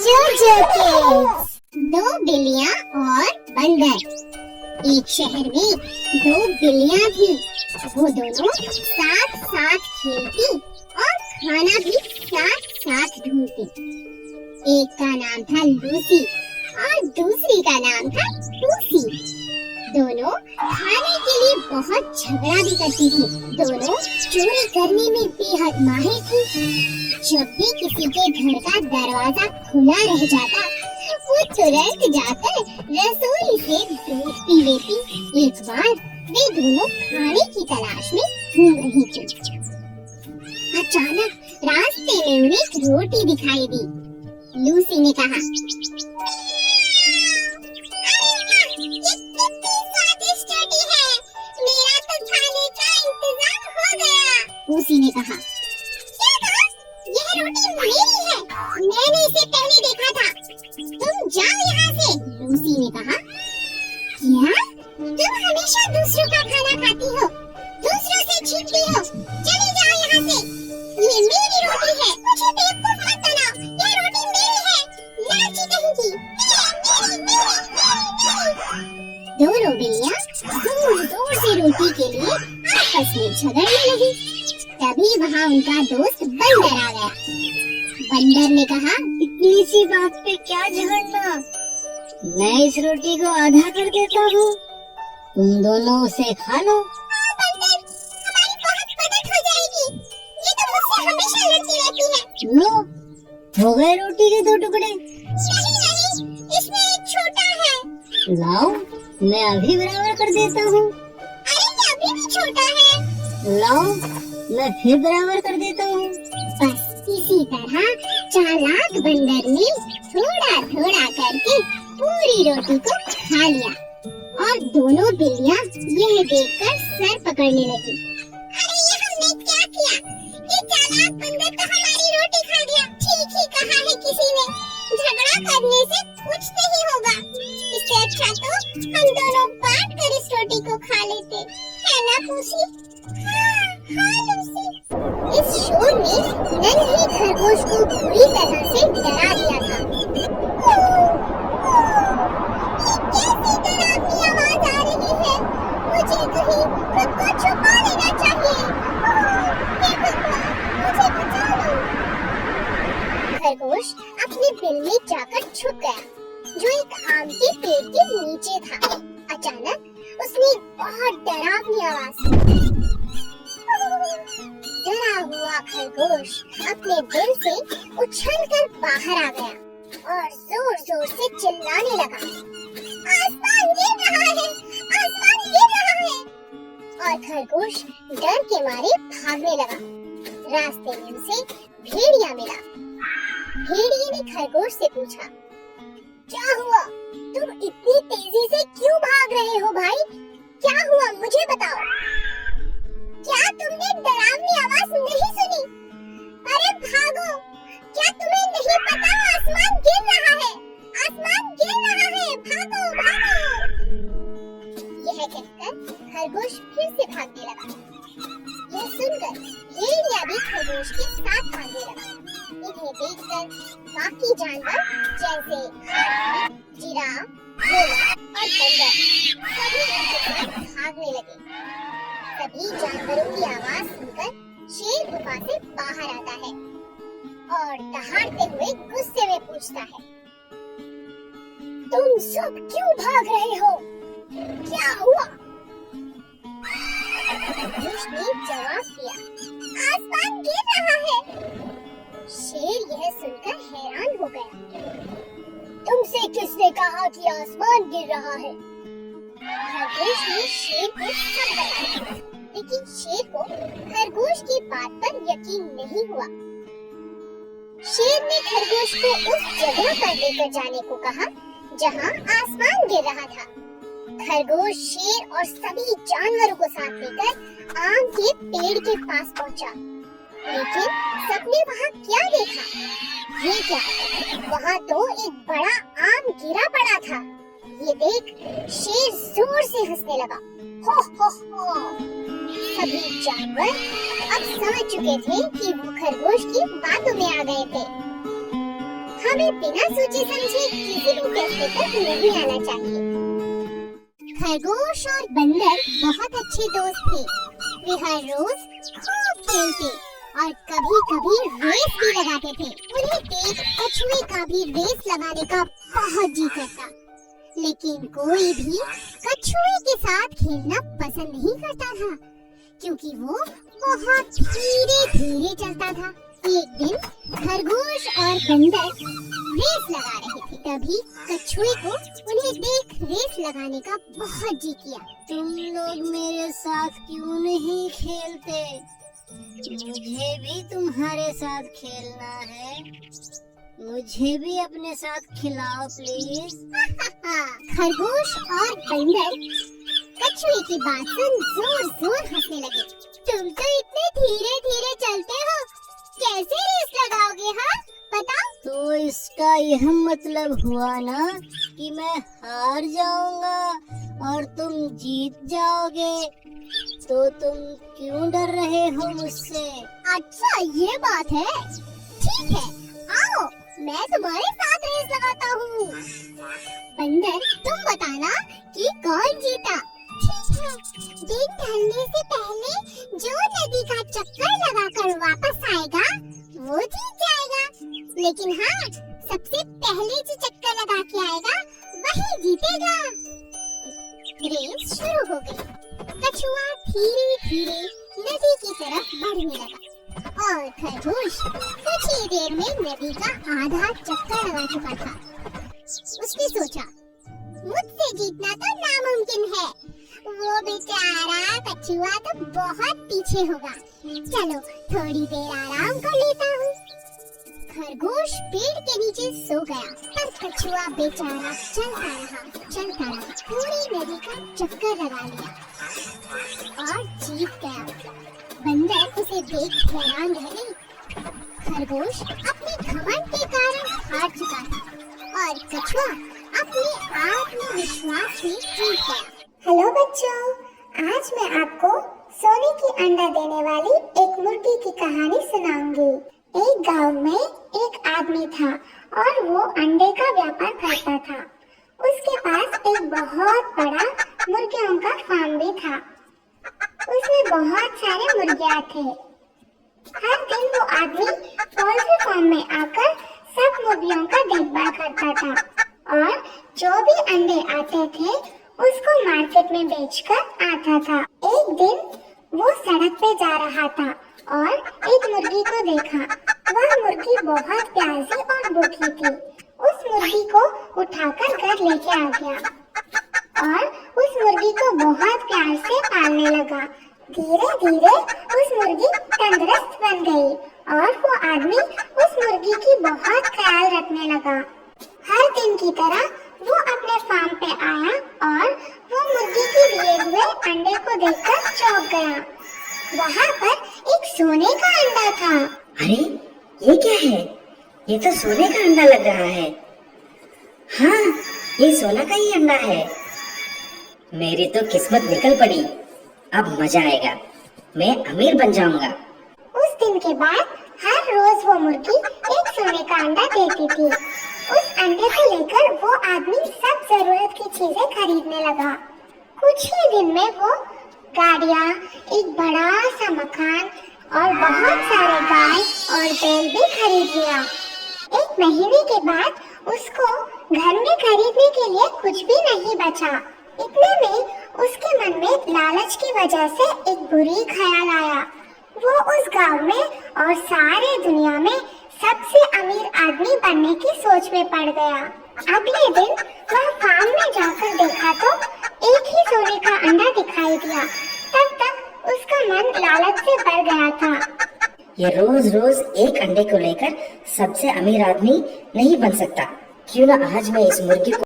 जोजो किड्स। दो बिल्लियाँ और बंदर। एक शहर में दो बिल्लियाँ थी। वो दोनों साथ साथ खेलती और खाना भी साथ साथ ढूंढती। एक का नाम था लूसी और दूसरी का नाम था टूसी। दोनों खाने के लिए बहुत झगड़ा भी करती थी। दोनों चोरी करने में बेहद माहिर थी। जब भी किसी के घर का दरवाजा खुला रह जाता, वो तुरंत जाकर रसोई से दूध पी लेती। एक बार वे दोनों खाने की तलाश में घूम रही थी। अचानक रास्ते में उन्हें एक रोटी दिखाई दी। लूसी ने कहा, टूसी ने कहा, यह रोटी मेरी है, मैंने इसे पहले देखा था, तुम जाओ यहाँ से। लूसी ने कहा, क्या? तुम हमेशा दूसरों का खाना खाती हो, दूसरों से छीनती हो, चले जाओ यहाँ से। ये मेरी रोटी है, मुझे बेवकूफ मत बनाओ, यह रोटी मेरी है, लालची कहीं की। दोनों बिल्लियाँ जोर जोर से रोटी के लिए आपस में झगड़ने लगी। तभी वहाँ उनका दोस्त बंदर आ गया। बंदर ने कहा, इतनी सी बात पे क्या झगड़ना, मैं इस रोटी को आधा कर देता हूँ, तुम दोनों उसे खा लो। बंदर, हमारी बहुत मदद हो जाएगी, ये तो मुझसे हमेशा लड़ती रहती है। लो, हो गए रोटी के 2 टुकड़े। नहीं, इसमें एक छोटा है। लाओ, मैं अभी बराबर कर देता हूँ। अरे ये अभी भी छोटा है। लाओ, मैं फिर बराबर कर देता हूँ। बस इसी तरह चालाक बंदर ने थोड़ा थोड़ा करके पूरी रोटी को खा लिया और दोनों बिल्लियाँ यह देखकर सर पकड़ने लगी। अरे ये हमने क्या किया? ये चालाक बंदर तो हमारी रोटी खा गया। ठीक ही कहा है किसी ने, झगड़ा करने से कुछ नहीं होगा। इससे अच्छा तो हम दोनों बांट कर इस रोटी को खा लेते, है ना पूसी? इस शोर ने नन्हे खरगोश को बुरी तरह से डरा दिया था। कैसी डरावनी आवाज आ रही है, मुझे कहीं खुद को छुपा लेना चाहिए। हे भगवान, मुझे बचा लो। खरगोश अपने बिल में जाकर छुप गया, जो एक आम के पेड़ के नीचे था। अचानक उसने बहुत डरावनी आवाज सुनी। डरा हुआ खरगोश अपने बिल से उछलकर बाहर आ गया और जोर जोर से चिल्लाने लगा, आसमान गिर रहा है, आसमान गिर रहा है। और खरगोश डर के मारे भागने लगा। रास्ते में उसे भेड़िया मिला। भेड़िए ने खरगोश से पूछा, क्या हुआ? तुम इतनी तेजी से क्यों भाग रहे हो भाई? क्या हुआ मुझे बताओ। क्या तुमने डरावनी आवाज नहीं सुनी? अरे भागो, क्या तुम्हें नहीं पता आसमान गिर रहा है, आसमान गिर रहा है, भागो भागो। यह कहकर खरगोश फिर से भागने लगा। यह सुनकर भेड़िया भी खरगोश के साथ भागने लगा। इन्हें देखकर बाकी जानवर जैसे हाथी, जिराफ, घोड़ा और बंदर सभी उनके साथ भागने लगे। सभी जानवरों की आवाज सुनकर शेर गुफा से बाहर आता है और दहाड़ते हुए गुस्से में पूछता है, तुम सब क्यों भाग रहे हो? क्या हुआ? खरगोश ने जवाब दिया, आसमान गिर रहा है। शेर यह सुनकर हैरान हो गया, तुमसे किसने कहा कि आसमान गिर रहा है? खरगोश ने शेर को सब बताया, लेकिन शेर को खरगोश की बात पर यकीन नहीं हुआ। शेर ने खरगोश को उस जगह पर लेकर जाने को कहा जहां आसमान गिर रहा था। खरगोश शेर और सभी जानवरों को साथ लेकर आम के पेड़ के पास पहुंचा। लेकिन सबने वहां क्या देखा? ये क्या, वहां तो एक बड़ा आम गिरा पड़ा था। ये देख शेर जोर से हंसने लगा। हो हो। सभी जानवर अब समझ चुके थे कि वो खरगोश की बातों में आ गए थे। हमें बिना सोचे समझे किसी भी फैसले पर नहीं आना चाहिए। खरगोश और बंदर बहुत अच्छे दोस्त थे। वे हर रोज खूब खेलते और कभी कभी रेस भी लगाते थे। उन्हें देख कछुए का भी रेस लगाने का बहुत जी करता, लेकिन कोई भी कछुए के साथ खेलना पसंद नहीं करता था, क्योंकि वो बहुत धीरे धीरे चलता था। एक दिन खरगोश और बंदर रेस लगा रहे थे। तभी कछुए को उन्हें देख रेस लगाने का बहुत जी किया। तुम लोग मेरे साथ क्यों नहीं खेलते? मुझे भी तुम्हारे साथ खेलना है। मुझे भी अपने साथ खिलाओ प्लीज। खरगोश और बंदर कछुए की बात सुन जोर जोर हंसने लगे। तुम तो इतने धीरे धीरे चलते हो, कैसे रेस लगाओगे? हाँ बताओ। तो इसका यह मतलब हुआ ना कि मैं हार जाऊंगा और तुम जीत जाओगे। तो तुम क्यों डर रहे हो मुझसे? अच्छा ये बात है, ठीक है आओ मैं तुम्हारे साथ रेस लगाता हूँ। बंदर तुम बताना कि कौन जीता। ठीक है, दिन ढलने से पहले जो नदी का चक्कर लगाकर वापस आएगा वो जीत जाएगा। लेकिन हाँ, सबसे पहले जो चक्कर लगा के आएगा वही जीतेगा। रेस शुरू हो गई। कछुआ धीरे धीरे नदी की तरफ बढ़ने लगा और खरगोश कुछ ही देर में नदी का आधा चक्कर लगा चुका था। उसने सोचा, मुझसे जीतना तो नामुमकिन है, वो बेचारा कछुआ तो बहुत पीछे होगा। चलो थोड़ी देर आराम कर लेता हूँ। खरगोश पेड़ के नीचे सो गया, पर कछुआ बेचारा चलता रहा, पूरी नदी का चक्कर लगा लिया और जीत गया। बंदर उसे देख हैरान रह गई। खरगोश अपने घमंड के कारण हार चुका था और कछुआ अपने आत्मविश्वास में जीत गया। हेलो बच्चों, आज मैं आपको सोने की अंडा देने वाली एक मुर्गी की कहानी सुनाऊंगी। एक गांव में एक आदमी था और वो अंडे का व्यापार करता था। उसके पास एक बहुत बड़ा मुर्गियों का फार्म भी था। उसमें बहुत सारे मुर्गियां थे। हर दिन वो आदमी पोल्ट्री फार्म में आकर सब मुर्गियों का देखभाल करता था और जो भी अंडे आते थे उसको मार्केट में बेचकर आता था। एक दिन वो सड़क पे जा रहा था और एक मुर्गी को देखा। वह मुर्गी बहुत प्यारी और भूखी थी। उस मुर्गी को उठाकर घर लेके आ गया और उस मुर्गी को बहुत प्यार से पालने लगा। धीरे धीरे उस मुर्गी तंदुरुस्त बन गई और वो आदमी उस मुर्गी की बहुत ख्याल रखने लगा। हर दिन की तरह वो अपने फार्म पे आया और वो मुर्गी के दिए हुए अंडे को देखकर चौंक गया। वहाँ पर एक सोने का अंडा था। अरे ये क्या है? ये तो सोने का अंडा लग रहा है। हाँ, ये सोना का ही अंडा है। मेरी तो किस्मत निकल पड़ी। अब मजा आएगा, मैं अमीर बन जाऊंगा। उस दिन के बाद हर रोज वो मुर्गी एक सोने का अंडा देती थी। उस अंडे को लेकर वो आदमी सब जरूरत की चीजें खरीदने लगा। कुछ ही दिन में वो गाड़ियाँ, एक बड़ा सा मकान और बहुत सारे गाय और बैल भी खरीद लिया। एक महीने के बाद उसको घर में खरीदने के लिए कुछ भी नहीं बचा। इतने में उसके मन में लालच की वजह से एक बुरी ख्याल आया। वो उस गांव में और सारे दुनिया में सबसे अमीर आदमी बनने की सोच में पड़ गया। अगले दिन वह फार्म में जाकर देखा तो एक ही सोने का अंडा दिखाई दिया। तब तक उसका मन लालच से भर गया था। ये रोज रोज एक अंडे को लेकर सबसे अमीर आदमी नहीं बन सकता। क्यों ना आज मैं इस मुर्गी को